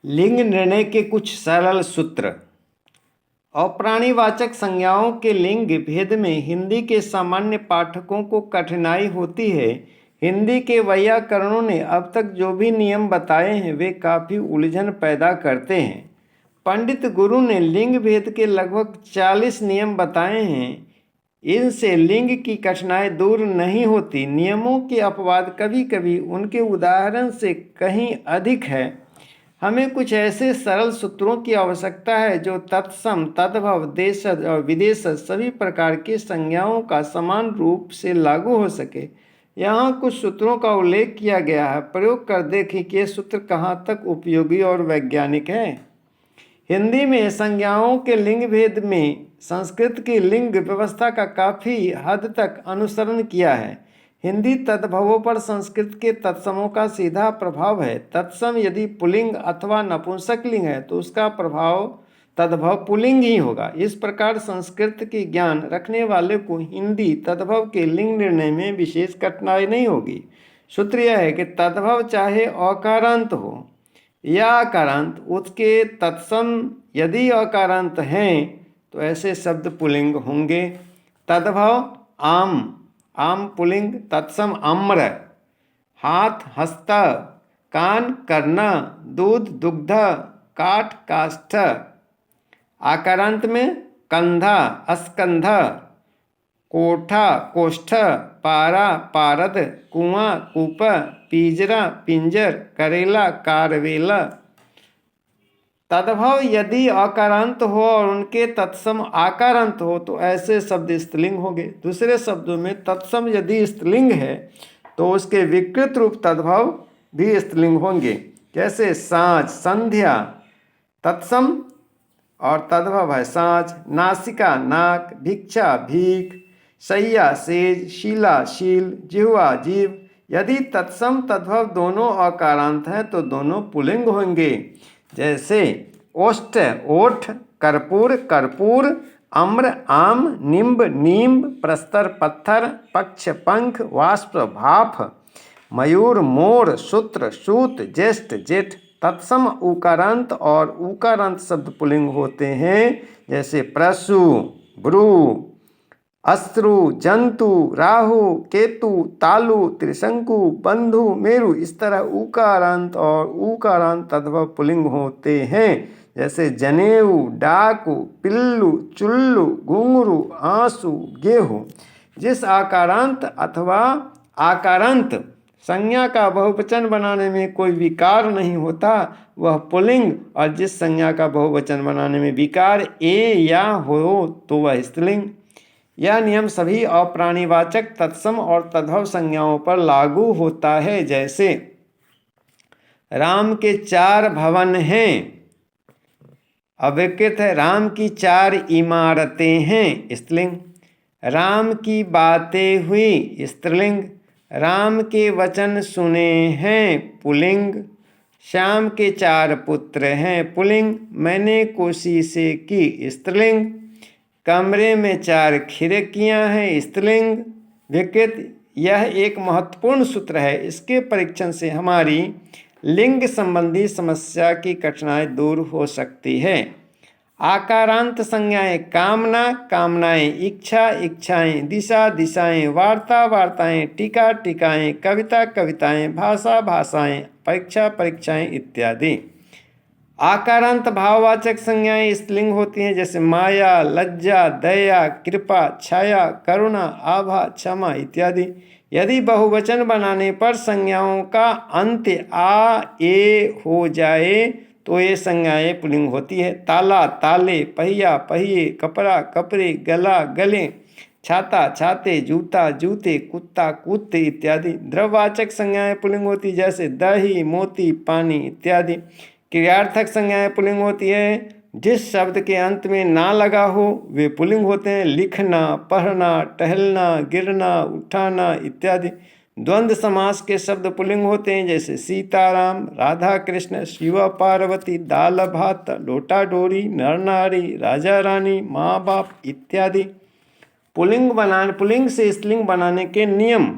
लिंग निर्णय के कुछ सरल सूत्र। अप्राणीवाचक संज्ञाओं के लिंग भेद में हिंदी के सामान्य पाठकों को कठिनाई होती है। हिंदी के वैयाकरणों ने अब तक जो भी नियम बताए हैं वे काफ़ी उलझन पैदा करते हैं। पंडित गुरु ने लिंग भेद के लगभग 40 नियम बताए हैं। इनसे लिंग की कठिनाई दूर नहीं होती। नियमों के अपवाद कभी कभी उनके उदाहरण से कहीं अधिक है। हमें कुछ ऐसे सरल सूत्रों की आवश्यकता है जो तत्सम, तद्भव, देशज और विदेशज सभी प्रकार की संज्ञाओं का समान रूप से लागू हो सके। यहाँ कुछ सूत्रों का उल्लेख किया गया है। प्रयोग कर देखें कि ये सूत्र कहाँ तक उपयोगी और वैज्ञानिक है। हिंदी में संज्ञाओं के लिंग भेद में संस्कृत की लिंग व्यवस्था का काफ़ी हद तक अनुसरण किया है। हिंदी तद्भवों पर संस्कृत के तत्समों का सीधा प्रभाव है। तत्सम यदि पुल्लिंग अथवा नपुंसक लिंग है तो उसका प्रभाव तद्भव पुल्लिंग ही होगा। इस प्रकार संस्कृत की ज्ञान रखने वाले को हिंदी तद्भव के लिंग निर्णय में विशेष कठिनाई नहीं होगी। सूत्र यह है कि तद्भव चाहे अकारांत हो या अकारांत, उसके तत्सम यदि अकारांत हैं तो ऐसे शब्द पुल्लिंग होंगे। तद्भव आम, आम पुल्लिंग। तत्सम आम्र, हाथ हस्त, कान कर्ण, दूध दुग्ध, काठ काष्ठ। आकारांत में कंधा अस्कंध, कोठा कोष्ठ, पारा पारद, कुआं कूप, पिंजरा पिंजर, करेला कारवेला। तद्भव यदि अकारांत हो और उनके तत्सम आकारांत हो तो ऐसे शब्द स्त्रीलिंग होंगे। दूसरे शब्दों में तत्सम यदि स्त्रीलिंग है तो उसके विकृत रूप तद्भव भी स्त्रीलिंग होंगे। जैसे साँझ, संध्या तत्सम और तद्भव है साँझ। नासिका नाक, भिक्षा भीख, शैया सेज, शीला शील, जिह्वा जीव। यदि तत्सम तद्भव दोनों अकारांत हैं तो दोनों पुल्लिंग होंगे। जैसे ओष्ठ ओठ, कर्पूर कर्पूर, अम्र आम, निम्ब नींब, प्रस्तर पत्थर, पक्ष पंख, वाष्प भाप, मयूर मोर, सूत्र सूत, ज्येष्ठ जेठ। तत्सम उकारांत और उकारांत शब्द पुल्लिंग होते हैं। जैसे प्रसु, भ्रू, अश्रु, जंतु, राहु, केतु, तालु, त्रिशंकु, बंधु, मेरु। इस तरह उकारांत और उकारांत तद्भव पुल्लिंग होते हैं। जैसे जनेऊ, डाकू, पिल्लू, चुल्लू, घुंघरू, आंसू, गेहूँ। जिस आकारांत अथवा आकारांत संज्ञा का बहुवचन बनाने में कोई विकार नहीं होता वह पुल्लिंग, और जिस संज्ञा का बहुवचन बनाने में विकार ए या हो तो वह स्त्रीलिंग। यह नियम सभी अप्राणीवाचक तत्सम और तद्भव संज्ञाओं पर लागू होता है। जैसे राम के 4 भवन हैं, अव्यकृत है। राम की 4 इमारतें हैं, स्त्रीलिंग। राम की बातें हुई, स्त्रीलिंग। राम के वचन सुने हैं, पुल्लिंग। श्याम के 4 पुत्र हैं, पुल्लिंग। मैंने कोशिशें की, स्त्रीलिंग। कमरे में 4 खिड़कियां हैं, स्त्रीलिंग। विकृत। यह एक महत्वपूर्ण सूत्र है। इसके परीक्षण से हमारी लिंग संबंधी समस्या की कठिनाई दूर हो सकती है। आकारांत संज्ञाएं कामना, कामनाएं, इच्छा, इच्छाएं, दिशा, दिशाएं, वार्ता, वार्ताएं, टीका, टीकाएं, कविता, कविताएं, भाषा, भाषाएं, परीक्षा, परीक्षाएं इत्यादि। आकारांत भाववाचक संज्ञाएं स्त्रीलिंग होती हैं। जैसे माया, लज्जा, दया, कृपा, छाया, करुणा, आभा, क्षमा इत्यादि। यदि बहुवचन बनाने पर संज्ञाओं का अंत आ ए हो जाए तो ये संज्ञाएं पुल्लिंग होती है। ताला ताले, पहिया पहिए, कपड़ा कपड़े, गला गले, छाता छाते, जूता जूते, कुत्ता कुत्ते इत्यादि। द्रववाचक संज्ञाएं पुल्लिंग होती जैसे दही, मोती, पानी इत्यादि। क्रियार्थक संज्ञाएं पुल्लिंग होती है। जिस शब्द के अंत में ना लगा हो वे पुल्लिंग होते हैं। लिखना, पढ़ना, टहलना, गिरना, उठाना इत्यादि। द्वंद्व समास के शब्द पुल्लिंग होते हैं। जैसे सीताराम, राधा कृष्ण, शिव पार्वती, दाल भात, लोटा डोरी, नर नारी, राजा रानी, माँ बाप इत्यादि। पुल्लिंग से स्त्रीलिंग बनाने के नियम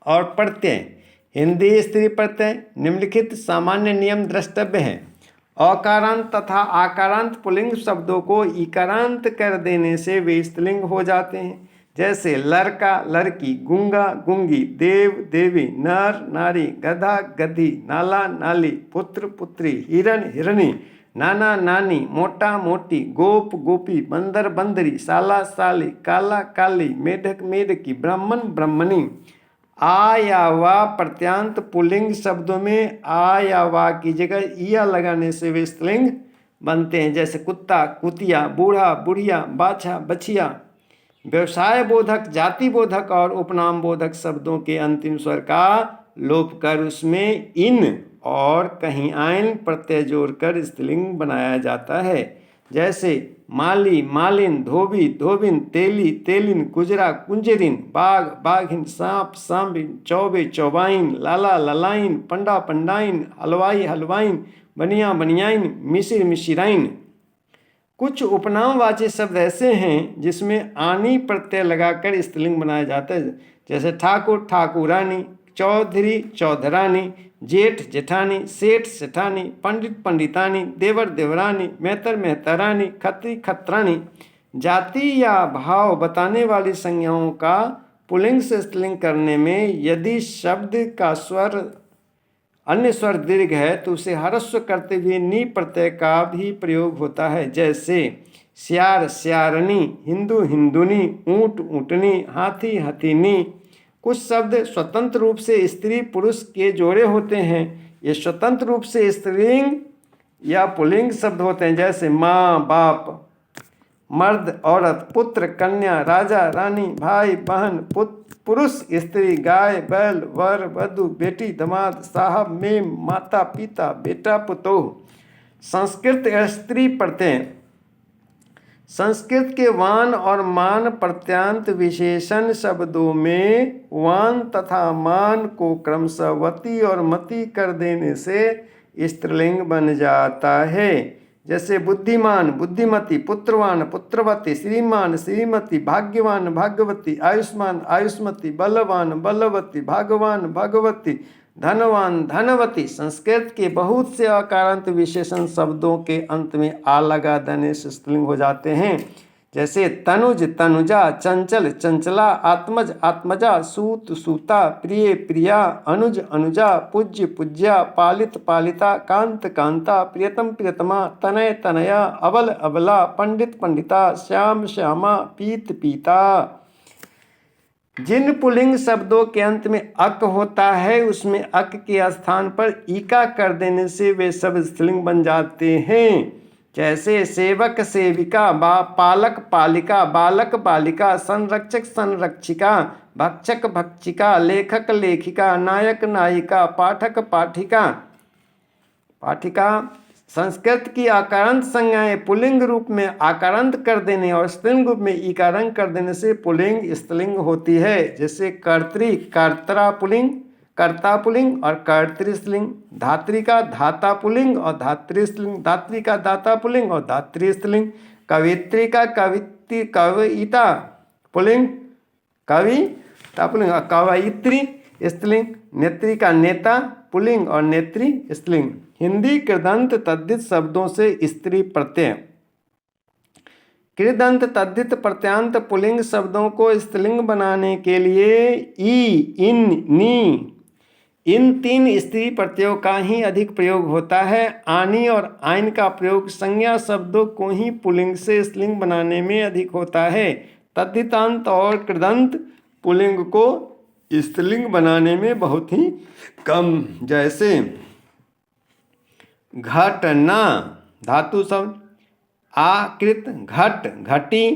और प्रत्यय। हिंदी स्त्री प्रत्यय निम्नलिखित सामान्य नियम द्रष्टव्य है। अकारांत तथा आकारांत पुल्लिंग शब्दों को इकारांत कर देने से वे स्त्रीलिंग हो जाते हैं। जैसे लड़का लड़की, गूंगा गूंगी, देव देवी, नर नारी, गधा गधी, नाला नाली, पुत्र पुत्री, हिरण हिरणी, नाना नानी, मोटा मोटी, गोप गोपी, बंदर बंदरी, साला साली, काला काली, मेढक मेढकी, ब्राह्मण ब्राह्मणी। आ या वा प्रत्यांत पुल्लिंग शब्दों में आ या वा की जगह इया लगाने से वे स्त्रीलिंग बनते हैं। जैसे कुत्ता कुतिया, बूढ़ा बुढ़िया, बाछा बछिया। व्यवसाय बोधक, जाति बोधक और उपनाम बोधक शब्दों के अंतिम स्वर का लोप कर उसमें इन और कहीं आयन प्रत्यय जोड़कर स्त्रीलिंग बनाया जाता है। जैसे माली मालिन, धोबी धोबिन, तेली तेलिन, गुजरा कुंजरिन, बाघ बाघिन, सांप सांबिन, चौबे चौबाइन, लाला ललाइन, पंडा पंडाइन, हलवाई हलवाइन, बनिया बनियाइन, मिसिर मिसिराइन। कुछ उपनामवाची शब्द ऐसे हैं जिसमें आनी प्रत्यय लगाकर स्त्रीलिंग बनाया जाता है। जैसे ठाकुर ठाकुरानी, चौधरी चौधरानी, जेठ जेठानी, सेठ सेठानी, पंडित पंडितानी, देवर देवरानी, मेहतर मेहतरानी, खत्री खत्रानी। जाति या भाव बताने वाली संज्ञाओं का पुल्लिंग से स्त्रीलिंग करने में यदि शब्द का स्वर अन्य स्वर दीर्घ है तो उसे ह्रस्व करते हुए नी प्रत्यय का भी प्रयोग होता है। जैसे श्यार श्यारनी, हिंदू हिंदुनी, ऊँट ऊँटनी, हाथी हथीनी। कुछ शब्द स्वतंत्र रूप से स्त्री पुरुष के जोड़े होते हैं। ये स्वतंत्र रूप से स्त्रीलिंग या पुल्लिंग शब्द होते हैं। जैसे माँ बाप, मर्द औरत, पुत्र कन्या, राजा रानी, भाई बहन, पुरुष स्त्री, गाय बैल, वर वधु, बेटी दामाद, साहब मेम, माता पिता, बेटा पुतोह। संस्कृत स्त्री प्रत्यय संस्कृत के वान और मान प्रत्यांत विशेषण शब्दों में वान तथा मान को क्रमशः वती और मति कर देने से स्त्रीलिंग बन जाता है। जैसे बुद्धिमान बुद्धिमती, पुत्रवान पुत्रवती, श्रीमान श्रीमती, भाग्यवान भाग्यवती, आयुष्मान आयुष्मती, बलवान बलवती, भागवान भगवती, धनवान धनवती। संस्कृत के बहुत से अकारांत विशेषण शब्दों के अंत में आ लगा देने से स्त्रीलिंग हो जाते हैं। जैसे तनुज तनुजा, चंचल चंचला, आत्मज आत्मजा, सूत सूता, प्रिय प्रिया, अनुज अनुजा, पूज्य पूज्या, पालित पालिता, कांत कांता, प्रियतम प्रियतमा, तनय तनया, अबल अबला, पंडित पंडिता, श्याम श्यामा, पीत पीता। जिन पुल्लिंग शब्दों के अंत में अक होता है उसमें अक के स्थान पर ईका कर देने से वे सब स्त्रीलिंग बन जाते हैं। जैसे सेवक सेविका, पालक पालिका, बालक बालिका, संरक्षक संरक्षिका, भक्षक भक्षिका, लेखक लेखिका, नायक नायिका, पाठक पाठिका। पाठिका संस्कृत की आकारांत संज्ञाएं पुल्लिंग रूप में आकारांत कर देने और स्त्रीलिंग रूप में ईकारांत कर देने से पुल्लिंग स्त्रीलिंग होती है। जैसे कर्त्री कर्त्रा पुल्लिंग, कर्ता पुल्लिंग और कर्तृ स्त्रीलिंग। धात्री का धाता पुल्लिंग और धात्री स्त्रीलिंग। धात्री का दाता पुल्लिंग और धात्री स्त्रीलिंग। कवित्री का कवित्री कविता पुल्लिंग, कविता पुल्लिंग और कवयित्री स्त्रीलिंग। नेत्री का नेता पुल्लिंग और नेत्री स्त्रीलिंग। हिंदी कृदंत तद्धित शब्दों से स्त्री प्रत्यय। कृदंत तद्धित प्रत्यांत पुल्लिंग शब्दों को स्त्रीलिंग बनाने के लिए ई इन नी इन तीन स्त्री प्रत्ययों का ही अधिक प्रयोग होता है। आनी और आइन का प्रयोग संज्ञा शब्दों को ही पुल्लिंग से स्त्रीलिंग बनाने में अधिक होता है। तद्धितांत और कृदंत पुल्लिंग को स्त्रीलिंग बनाने में बहुत ही कम। जैसे घटना धातु शब्द, आकृत घट घटी,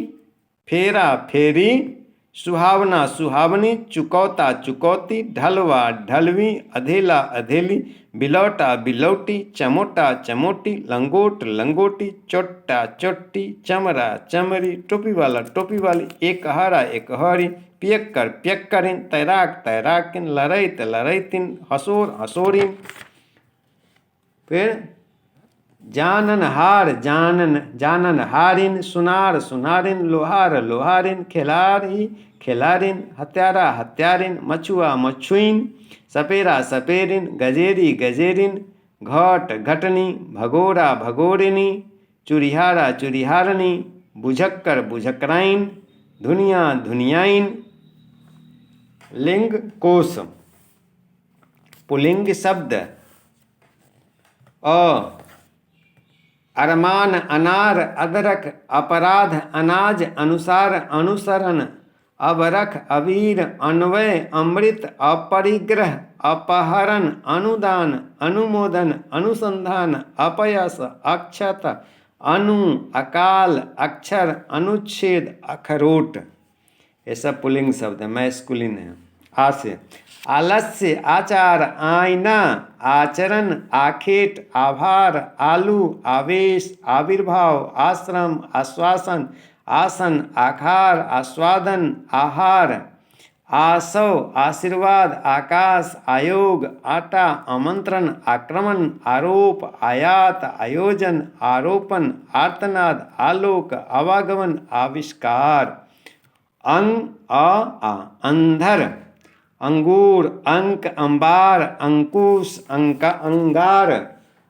फेरा फेरी, सुहावना सुहावनी, चुकौता चुकौती, ढलवा ढलवी, अधेला अधेली, बिलौटा बिलौटी, चमोटा चमोटी, लंगोट लंगोटी, चोट्टा चोट्टी, चमरा चमरी, टोपी वाला टोपी वाली, एक हरा एक हरी, पियक्कर पियक्करिन, तैराक तैराकिन, लरैत लरैतिन, हसोर हसोरिन। फिर जाननहार जानन जाननहारिन, सुनार सुनारिन, लोहार लोहारिन, खिलाड़ी खिलारिन, हत्यारा हत्यारिन, मछुआ मछुइन, सपेरा सपेरिन, गजेरी गजेरिन, घट घटनी, भगोरा भगोरिनी, चुरिहारा चुरिहारनी, बुझक्कर बुझक्राइन, धुनिया धुनियाइन। लिंग कोश। पुल्लिंग शब्द अरमान, अनार, अदरक, अपराध, अनाज, अनुसार, अनुसरण, अबरख, अबीर, अन्वय, अमृत, अपरिग्रह, अपहरण, अनुदान, अनुमोदन, अनुसंधान, अपयश, अक्षत, अनु, अकाल, अक्षर, अनुच्छेद, अखरोट। ये सब पुल्लिंग शब्द है, मैस्कुलिन है। आ से आलस्य, आचार, आईना, आचरण, आखेट, आभार, आलू, आवेश, आविर्भाव, आश्रम, आश्वासन, आसन, आखार, आस्वादन, आहार, आसव, आशीर्वाद, आकाश, आयोग, आटा, आमंत्रण, आक्रमण, आरोप, आयात, आयोजन, आरोपण, आर्तनाद, आलोक, आवागमन, आविष्कार। अंधर, अंगूर, अंक, अंबार, अंकुश, अंगार,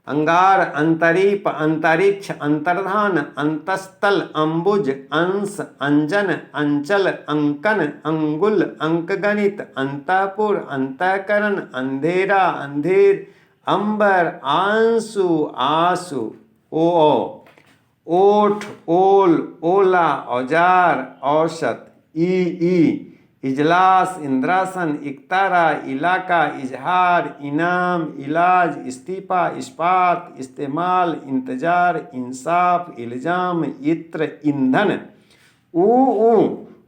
अंगार, अंतरीप, अंतरिक्ष, अंतर्धान, अंतस्थल, अंबुज, अंश, अंजन, अंचल, अंकन, अंगुल, अंकगणित, अंतःपुर, अंतःकरण, अंधेरा, अंधेर, अंबर, आंसू, आंसू, ओठ, ओल, ओला, औजार, औसत, ई, इजलास, इंद्रासन, इकतारा, इलाका, इजहार, इनाम, इलाज, इस्तीफा, इस्पात, इस्तेमाल, इंतजार, इंसाफ, इल्जाम, इत्र, ईंधन।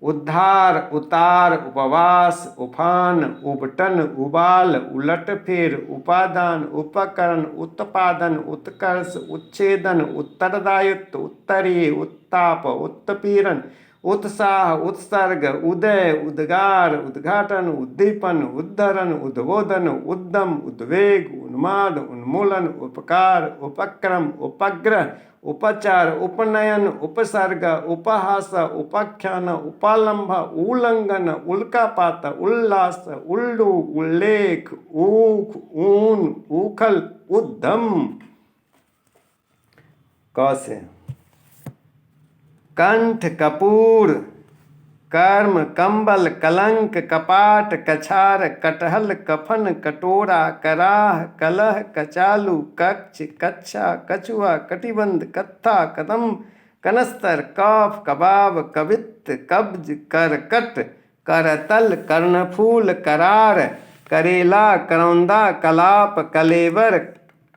उद्धार, उतार, उपवास, उफान, उबटन, उबाल, उलटफेर, उपादान, उपकरण, उत्पादन, उत्कर्ष, उच्छेदन, उत्तरदायित्व, उत्तरीय, उत्ताप, उत्पीड़न, उत्साह, उत्सर्ग, उदय, उद्गार, उद्घाटन, उद्दीपन, उद्धरण, उद्बोधन, उद्यम, उद्वेग, उन्माद, उन्मूलन, उपकार, उपक्रम, उपग्रह, उपचार, उपनयन, उपसर्ग, उपहास, उपाख्यान, उपालंभ, उल्लंघन, उल्कापात, उल्लास, उल्लू, उल्लेख, ऊख, ऊन, उखल, उद्यम। कैसे कंठ, कपूर, कर्म, कंबल, कलंक, कपाट, कछार, कटहल, कफन, कटोरा, कराह, कलह, कचालू, कक्ष, कच्छा, कछुआ, कटिबंध, कत्था, कदम, कनस्तर, कफ, कबाब, कवित्त, कब्ज, करकट, करतल, कर्णफूल, करार, करेला, करौंदा, कलाप, कलेवर,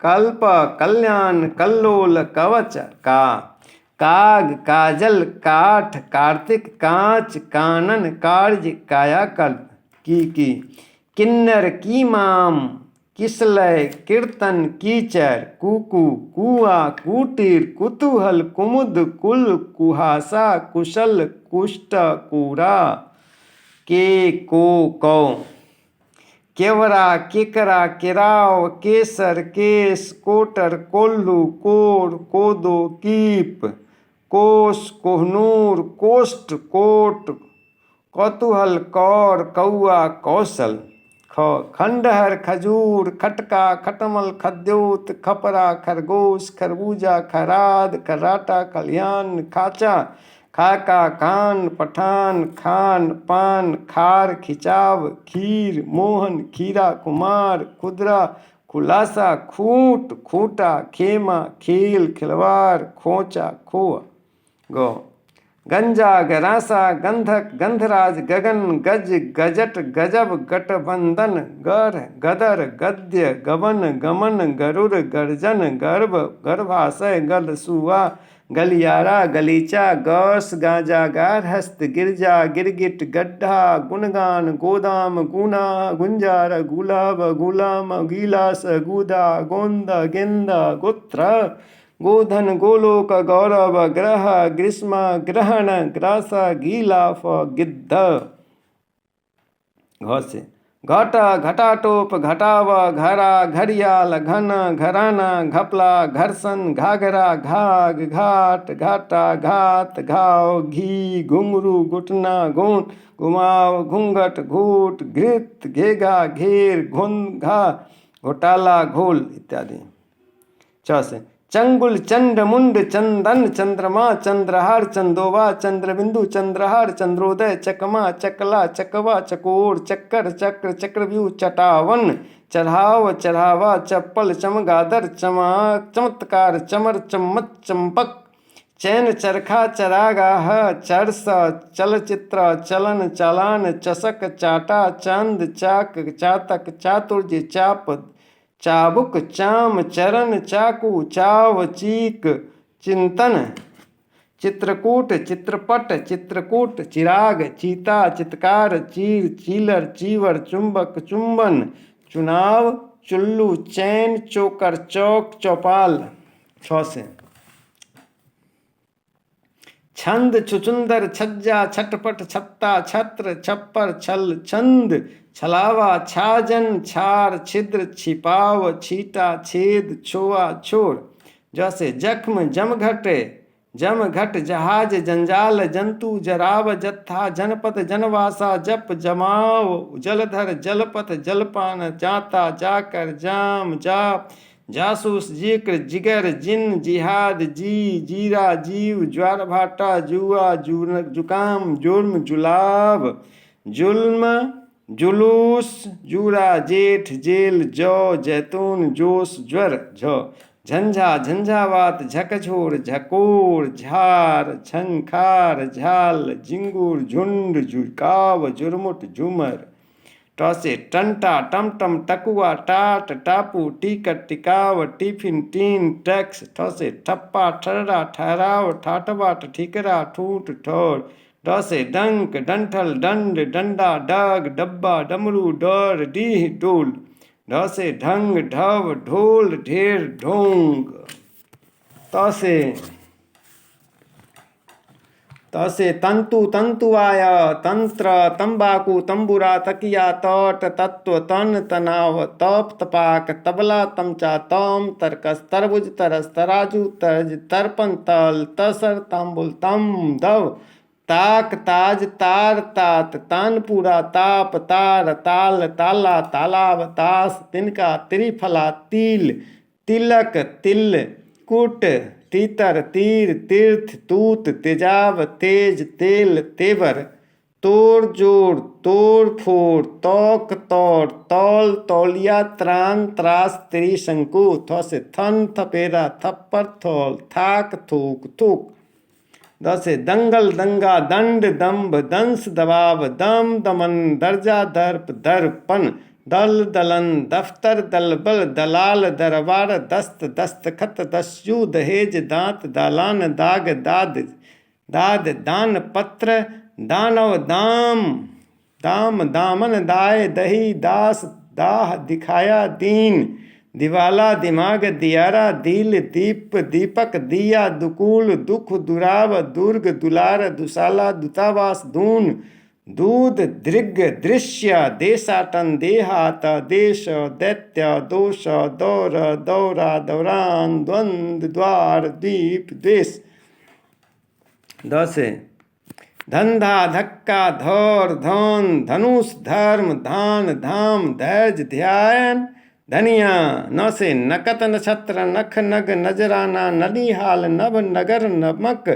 कल्प, कल्याण, कल्लोल, कवच, काग, काजल, काठ, कार्तिक, कांच, कानन, कार्य, कायाकल्प, की किन्नर, कीमाम, किसलय, कीर्तन, कीचर, कुकु, कुआ, कुटीर, कुतूहल, कुमुद, कुल, कुहासा, कुशल, कुष्ठ, कूरा, कौ, केवरा, केकरा, केराव, केसर, केस, कोटर, कोल्लू, कोर, कोदो, कीप, कोस, कोहनूर, कोष्ठ, कोट, कौतूहल, कौर, कौआ, कौशल, खंडहर, खजूर, खटका, खटमल, खद्योत, खपरा, खरगोश, खरबूजा, खराद, खराटा, खलियान, खाचा, खाका, खान, पठान, खान, पान, खार, खिंचाव, खीर, मोहन, खीरा, कुमार, खुदरा, खुलासा, खूंट, खूंटा, खेमा, खेल, खिलवाड़, खोचा, खोआ। गंजा, गरासा, गंधक, गंधराज, गगन, गज, गजट, गजब, गठबंधन, गढ़, गदर, गद्य, गबन, गमन, गरुड़, गर्जन, गर्भ, गर्भाशय, गलसुआ, गलियारा, गलीचा, गौस, गाजा, गारहस्त, गिरजा, गिरगिट, गड्ढा, गुणगान, गोदाम, गुना, गुंजार, गुलाब, गुलाम, गिलास, गुदा, गोंदा, गेंदा, गोत्र, गोधन, गोलोक, गौरव, ग्रह, ग्रीष्म, ग्रहण, ग्रास, गीलाफ, गिद्ध। घ से घट घटाटोप घटाव घरा घड़ियाल घन घराना घपला घर्षण घाघरा घाघ घाट घाटा घात घाव घी घुंघरू घुटना घूंट घुमाव घूंघट घूट घृत घेगा घेर घुन घा घोटाला घोल इत्यादि। चौसे चंगुल चंड मुंड चंदन चंद्रमा चंद्रहार चंदोबा चंद्रबिंदु चंद्रहार चंद्रोदय चकमा चकला चकवा चकोर चक्कर चक्र चक्रव्यूह चटावन चढ़ाव चढ़ावा चप्पल चमगादर चमक चमत्कार चमर चम्मच चंपक चैन चरखा चरागाह चरस चलचित्र चलन चालान चषक चाटा चांद चाक चातक चातुर्य चाप चाबुक चाम चरण चाकू चाव चीक चिंतन चित्रकूट चित्रपट चित्रकूट चिराग चीता चित्कार चीर चीलर चीवर चुंबक चुंबन चुनाव चुल्लू चैन चोकर चौक चौपाल। छ से छंद छुचुंदर छज्जा छटपट छत्ता छत्र छप्पर छल छंद छलावा छाजन छार छिद्र छिपाव छीटा छेद छोआ छोर। जैसे जख्म जमघट जमघट जहाज जंजाल जंतु जराव जत्था जनपद जनवासा जप जमाव जलधर जलपथ जलपान जाता जाकर जाम जाप जासूस जिक्र जिगर जिन जिहाद जी जीरा जीव ज्वार भाटा जुआ जुकाम जुर्म जुलाब जुल्म जुलूस जूरा जेठ जेल जौ जैतून जोश ज्वर झ झंझा झंझावात झकझोर झकोर झार झंखार झाल झिंगुर झुंड झुकाव झुरमुट झूमर। टसे टंटा टमटम टकुआ टाट टापू टिकट टिकाव टिफिन टीन टैक्स। ठसे ठप्पा ठर्रा ठहराव ठाटबाट ठिकरा ठूट ठोर। डसे डंक डंठल डंड डंडा डग डब्बा डमरू डर डीह डोल। ढसे ढंग ढव ढोल ढेर ढोंग। तसे तंतु तंतुआय तंत्र तंबाकू तंबुरा तकिया तट तत्व तन तनाव तप तपाक तबला तमचा तम तरकस तरबुज तरस तराजू तरज तर्पण तल तसर तांबुल तम दव ताक ताज तार तात तानपुरा ताप तार ताल ताला तालाब तास तिनका त्रिफला तिल तिलक तिल कुट तीतर तीर तीर्थ तूत तेजाब तेज तेल तेवर तोड़ जोड़ तोड़ फोड़ तौक तौर तौल तौलिया त्रान त्रास त्रिशंकु। थसे थन थपेरा थप्पर थौल थाक थूक थूक। दसे दंगल दंगा दंड दंभ दंश दबाव दम दमन दर्जा दर्प दर्पण दल दलन दफ्तर दलबल दलाल दरबार दस्त दस्तखत दस्यु दहेज दांत दालान दाग दाद दाद दान पत्र दानव दाम दाम दामन दाय दही दास दाह दिखाया दीन दिवाला दिमाग दियारा दिल दीप दीपक दिया दुकूल दुख दुराव दुर्ग दुलार दुसाला दूतावास दून दूध दृग दृश्य देशाटन देहात देश दैत्य दोष दौर दौरा दौरान द्वंद द्वार द्वीप द्वेष। दसे धंधा धक्का धौर धौन धनुष धर्म धान धाम धैर्य ध्यान धनिया। नसे नकत नक्षत्र नख नग नजराना नलिहाल नभ नगर नमक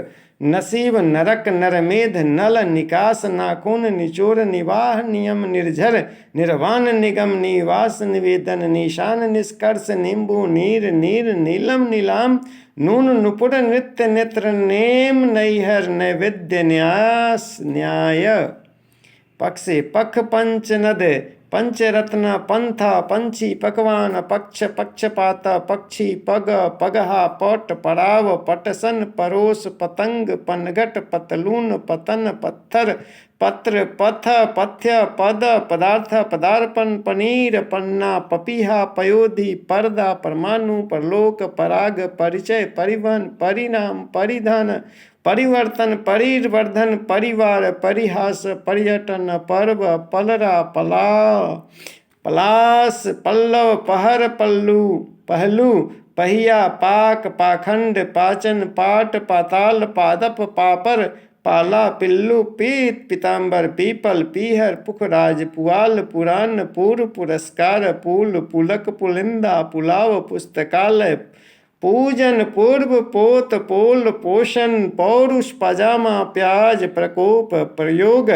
नसीब नरक नरमेध नल निकास नाखून निचोर निवाह नियम निर्झर निर्वाण निगम निवास निवेदन निशान निष्कर्ष नींबू नीर नीर नीलम नीलाम नून नुपुर नृत्य नेत्र नेम नैहर नैवेद्य न्यास न्याय। पक्षे पख पंच नद पंचरत्न पंथा पंछी पकवान पक्ष पक्षपात पक्षी पग पगहा पट पड़ाव पटसन परोस पतंग पनघट पतलून पतन पत्थर पत्र पथ पथ्य पद पदार्थ पदार्पण पनीर पन्ना पपीहा पयोधि पर्दा परमाणु परलोक पराग परिचय परिवहन परिणाम परिधान परिवर्तन, परिवर्धन, परिवार, परिहास, पर्यटन, पर्व, पलरा, पलास, पल्लव, पहर, पहलू, पहिया, पाक, पाखंड, पाचन, पाट, पाताल, पादप, पापर, पाला, पिल्लू, पीत, पीताम्बर, पीपल, पीहर, पुखराज, पुआल, पुराण, पूर्व, पुरस्कार, पुल, पुलक, पुलिंदा, पुलाव, पुस्तकालय, पूजन, पूर्व, पोत, पोल, पोषण, पौरुष, पजामा, प्याज, प्रकोप, प्रयोग,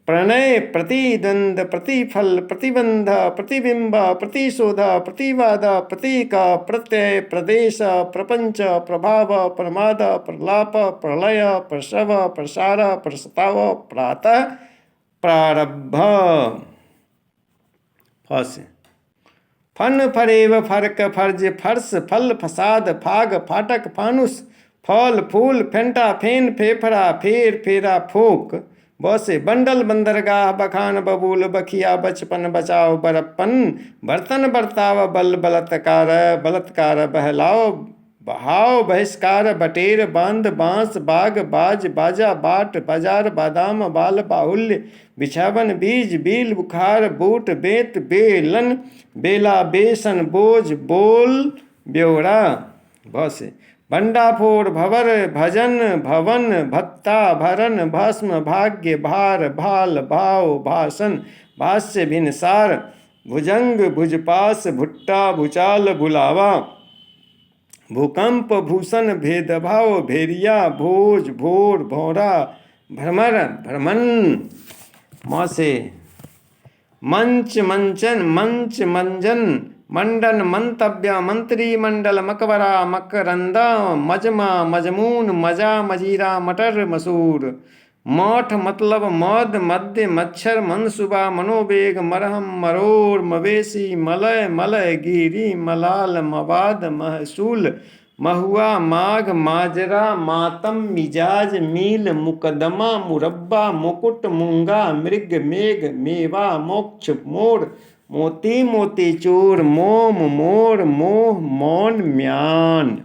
प्रणय, प्रतिद्वंद, प्रतिफल, प्रतिबंध, प्रतिबिंब, प्रतिशोध, प्रतिवाद, प्रतीक, प्रत्यय, प्रदेश, प्रपंच, प्रभाव, प्रमाद, प्रलाप, प्रलय, प्रसव, प्रसार, प्रस्ताव, प्रातः, प्रारब्ध। फन, फरेव, फर्क, फर्ज, फर्श, फल, फसाद, फाग, फाटक, फानुस, फल, फूल, फेंटा, फेन, फेफड़ा, फेर, फेरा, फोक। बसे बंडल, बंदरगाह, बखान, बबूल, बखिया, बचपन, बचाओ, बरप्पन, बर्तन, बर्ताव, बल, बलात्कार, बलात्कार, बहलाओ, बहाव, बहिष्कार, बटेर, बांध, बांस, बाग, बाज, बाजा, बाट, बाजार, बादाम, बाल, बाहुल्य, बिछावन, बीज, बील, बुखार, बूट, बेत, बेलन, बेला, बेसन, बोझ, बोल, ब्योरा। बसे भंडाफोड़, भवर, भजन, भवन, भत्ता, भरन, भस्म, भाग्य, भार, भाल, भाव, भाषण, भाष्य, भिनसार, भुजंग, भुजपास, भुट्टा, भूचाल, बुलावा, भूकंप, भूषण, भेदभाव, भेरिया, भोज, भोर, भौरा, भ्रमर, भ्रमण। मौसे मंच, मंचन, मंच, मंजन, मंडन, मंतव्य, मंत्री मंडल, मकबरा, मकरंदा, मजमा, मजमून, मजा, मजीरा, मटर, मसूर। मठ मतलब मद, मध्य, मच्छर, मनसुबा, मनोवेग, मरहम, मरोड़, मवेशी, मलय, मलय, गिरी, मलाल, मवाद, महसूल, महुआ, माघ, माजरा, मातम, मिजाज, मील, मुकदमा, मुरब्बा, मुकुट, मूंगा, मृग, मेघ, मेवा, मोक्ष, मोड़, मोती, मोतीचूर, मोम, मोर, मोह, मौन, म्यान।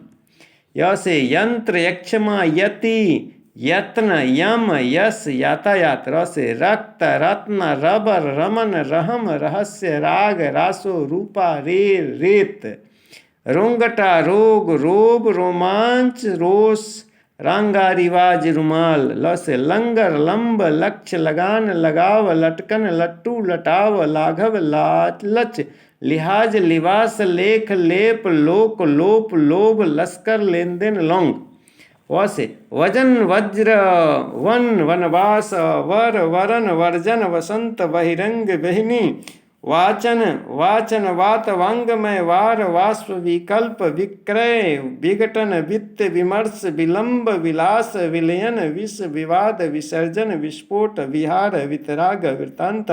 यसे यंत्र, यक्षमा, यति, यत्न, यम, यश, यातायात। रसे रक्त, रत्न, रबर, रमन, रहम, रहस्य, राग, रासो, रूपा, रेर, रेत, रोंगटा, रोग, रोब, रोमांच, रोस, रांगा, रिवाज, रुमाल। लसे लंगर, लंब, लक्ष्य, लगान, लगाव, लटकन, लट्टू, लटाव, लाघव, लालच, लिहाज, लिवास, लेख, लेप, लोक, लोप, लोभ, लश्कर, लेन देन, लौंग। वसे वजन, वज्र, वन, वनवास, वर, वरन, वर्जन, वसंत, बहिरंग, बहिनी, वाचन, वाचन, वात, वांगमय, वार, वाष्प, विकल्प, विक्रय, विघटन, वित्त, विमर्श, विलंब, विलास, विलयन, विष, विवाद, विसर्जन, विस्फोट, विहार, वितराग, वृत्तांत,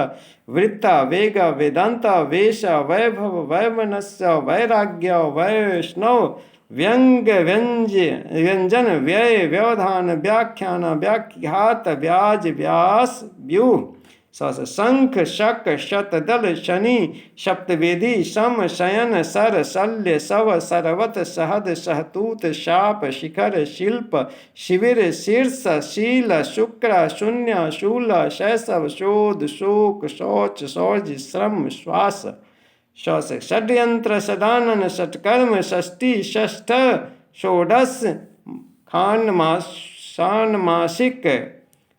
वृत्ता, वेग, वेदांत, वेश, वैभव, वैमनस्य, वैराग्य, वैष्णव, व्यंग, व्यंजन, व्यय, व्यवधान, व्याख्यान, व्याख्यात, व्याज, व्यास, व्यूह। शंख, शक, शतदल, शनि, सप्तवेदी, सम, शयन, सर, शल्य, शव, सरवत, शहद, शहतूत, शाप, शिखर, शिल्प, शिविर, शीर्ष, शील, शुक्र, शून्य, शूल, शैशव, शोध, शोक, शौच, शौर्य, श्रम, श्वास। षड्यंत्र, षडानन, षटकर्म, षष्ठी, षष्ठ, षोडश, षाण्मासिक।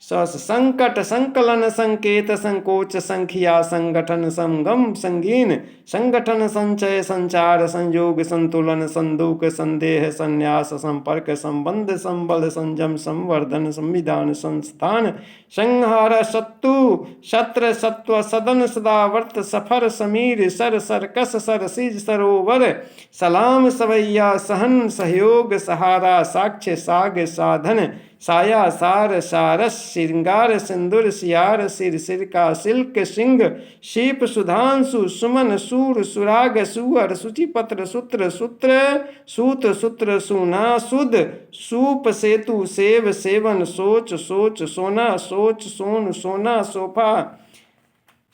संकट, संकलन, संकेत, संकोच, संख्या, संगठन, संगम, संगीन, संगठन, संचय, संचार, संयोग, संतुलन, संदूक, संदेह, संन्यास, संपर्क, संबंध, संबल, संयम, संवर्धन, संविधान, संस्थान, संहार, शत्रु, शत्र, सत्व, सदन, सदावर्त, सफर, समीर, सर, सरकस, सरसीज, सरोवर, सलाम, सवैया, सहन, सहयोग, सहारा, साक्ष्य, साग, साधन, साया, सार, सारस, श्रृंगार, सिंदूर, सियार, सिर, सिरका, सिल्क, सिंह, शीप, सुधांशु, सुमन, सूर, सुराग, सुअर, सूचिपत्र, सूत्र, सूत्र, सूत, सूत्र, सूना, सुद, सूप, सेतु, सेव, सेवन, सोच, सोच, सोना, सोच, सोन, सोना, सोफा,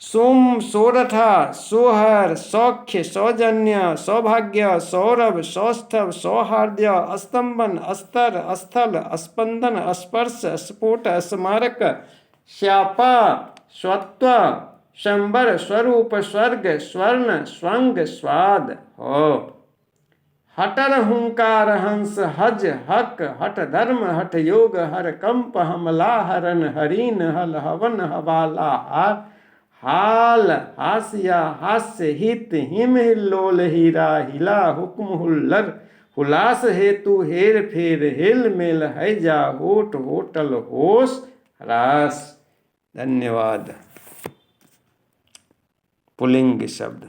सोम सोरठा सोहर सौख्य सौजन्य सौभाग्य सौरभ सौष्ठव सौहार्द्य स्तंभन अस्तर स्थल स्पंदन स्पर्श स्फोट स्मारक श्यापा स्वत्व शंबर स्वरूप स्वर्ग स्वर्ण स्वंग स्वाद हो। हटर हुंकार हंस हज हक हठ धर्म हठ योग हर कंप हमला हरन हरीन हल हवन हवाला हार हाल हास्या हास्य हित हिम हिल्लोल हीरा हिला हुक्म हुल्लर हुलास हेतु हेर फेर हिल मिल हैजा होट होटल होश रास। धन्यवाद। पुलिंग शब्द।